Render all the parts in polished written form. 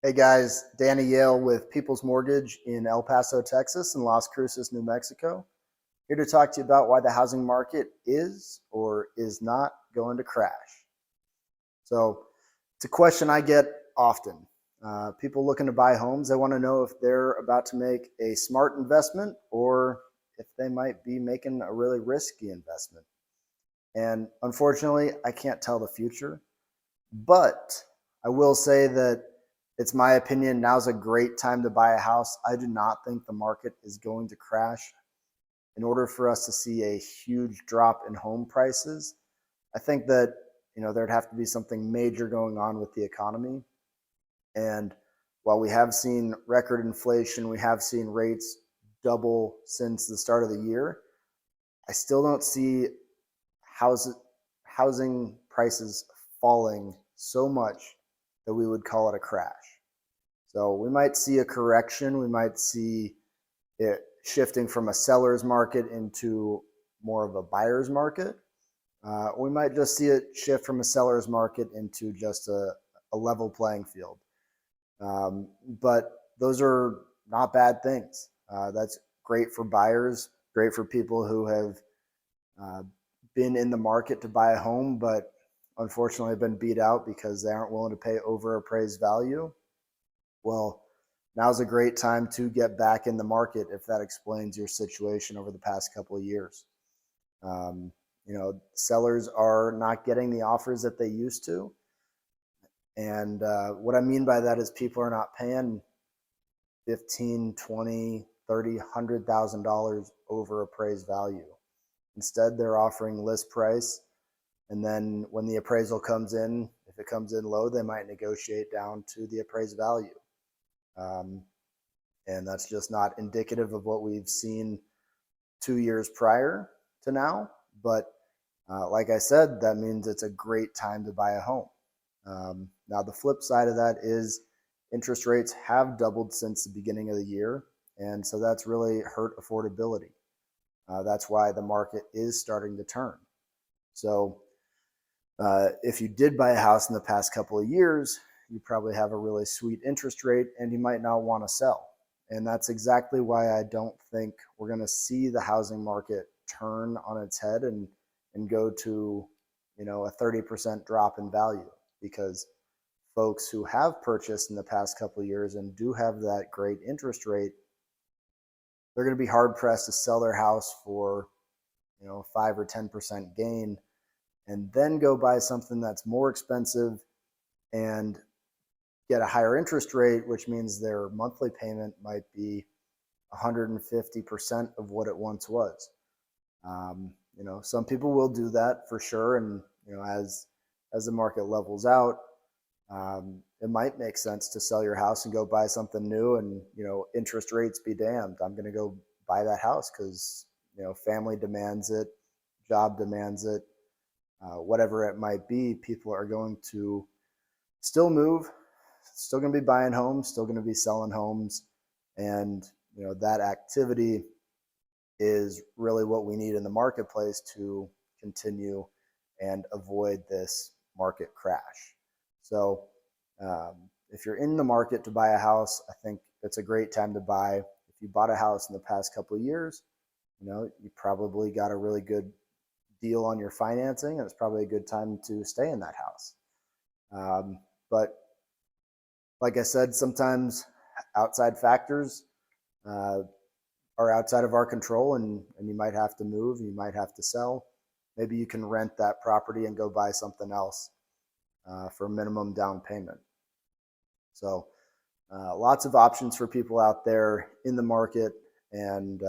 Hey guys, Danny Yale with People's Mortgage in El Paso, Texas, and Las Cruces, New Mexico. Here to talk to you about why the housing market is or is not going to crash. So, it's a question I get often. People looking to buy homes, they want to know if they're about to make a smart investment or if they might be making a really risky investment. And unfortunately, I can't tell the future. But I will say that it's my opinion now's a great time to buy a house. I do not think the market is going to crash. In order for us to see a huge drop in home prices, I think that there'd have to be something major going on with the economy. And while we have seen record inflation, we have seen rates double since the start of the year, I still don't see house, housing prices falling so much that we would call it a crash. So we might see a correction. We might see it shifting from a seller's market into more of a buyer's market. We might just see it shift from a seller's market into just a level playing field. But those are not bad things. That's great for buyers, great for people who have uh, been in the market to buy a home, but unfortunately have been beat out because they aren't willing to pay over appraised value. Well, now's a great time to get back in the market if that explains your situation over the past couple of years. Sellers are not getting the offers that they used to. And what I mean by that is people are not paying 15, 20, 30, $100,000 over appraised value. Instead, they're offering list price. And then when the appraisal comes in, if it comes in low, they might negotiate down to the appraised value. Um, and that's just not indicative of what we've seen 2 years prior to now. But like I said, that means it's a great time to buy a home. Now, the flip side of that is interest rates have doubled since the beginning of the year. And so that's really hurt affordability. That's why the market is starting to turn. So if you did buy a house in the past couple of years, you probably have a really sweet interest rate and you might not want to sell. And that's exactly why I don't think we're going to see the housing market turn on its head and go to, a 30% drop in value, because folks who have purchased in the past couple of years and do have that great interest rate, they're going to be hard pressed to sell their house for, 5 or 10% gain and then go buy something that's more expensive and get a higher interest rate, which means their monthly payment might be 150% of what it once was. Some people will do that for sure, and as the market levels out, it might make sense to sell your house and go buy something new. And interest rates be damned, I'm going to go buy that house because family demands it, job demands it, whatever it might be. People are going to still move, still going to be buying homes, still going to be selling homes, and that activity is really what we need in the marketplace to continue and avoid this market crash. So if you're in the market to buy a house, I think it's a great time to buy. If you bought a house in the past couple of years, you probably got a really good deal on your financing, and it's probably a good time to stay in that house. But like I said, sometimes outside factors are outside of our control, and you might have to move, you might have to sell. Maybe you can rent that property and go buy something else for a minimum down payment. So lots of options for people out there in the market. And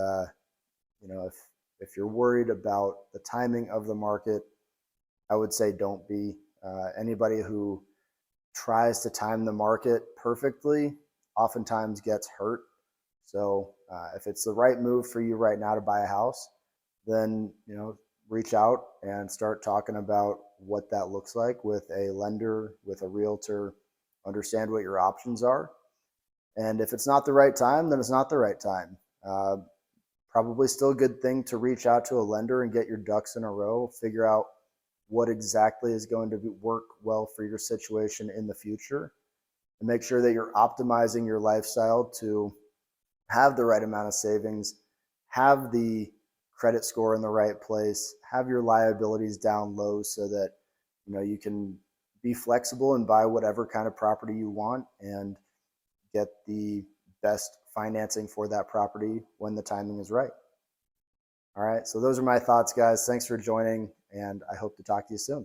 if you're worried about the timing of the market, I would say don't be. Anybody who tries to time the market perfectly oftentimes gets hurt. So if it's the right move for you right now to buy a house, then reach out and start talking about what that looks like with a lender, with a realtor. Understand what your options are. And if it's not the right time, then it's not the right time. Probably still a good thing to reach out to a lender and get your ducks in a row, figure out what exactly is going to work well for your situation in the future. and make sure that you're optimizing your lifestyle to have the right amount of savings, have the credit score in the right place, have your liabilities down low so that you can be flexible and buy whatever kind of property you want and get the best financing for that property when the timing is right. All right, so those are my thoughts, guys. Thanks for joining, and I hope to talk to you soon.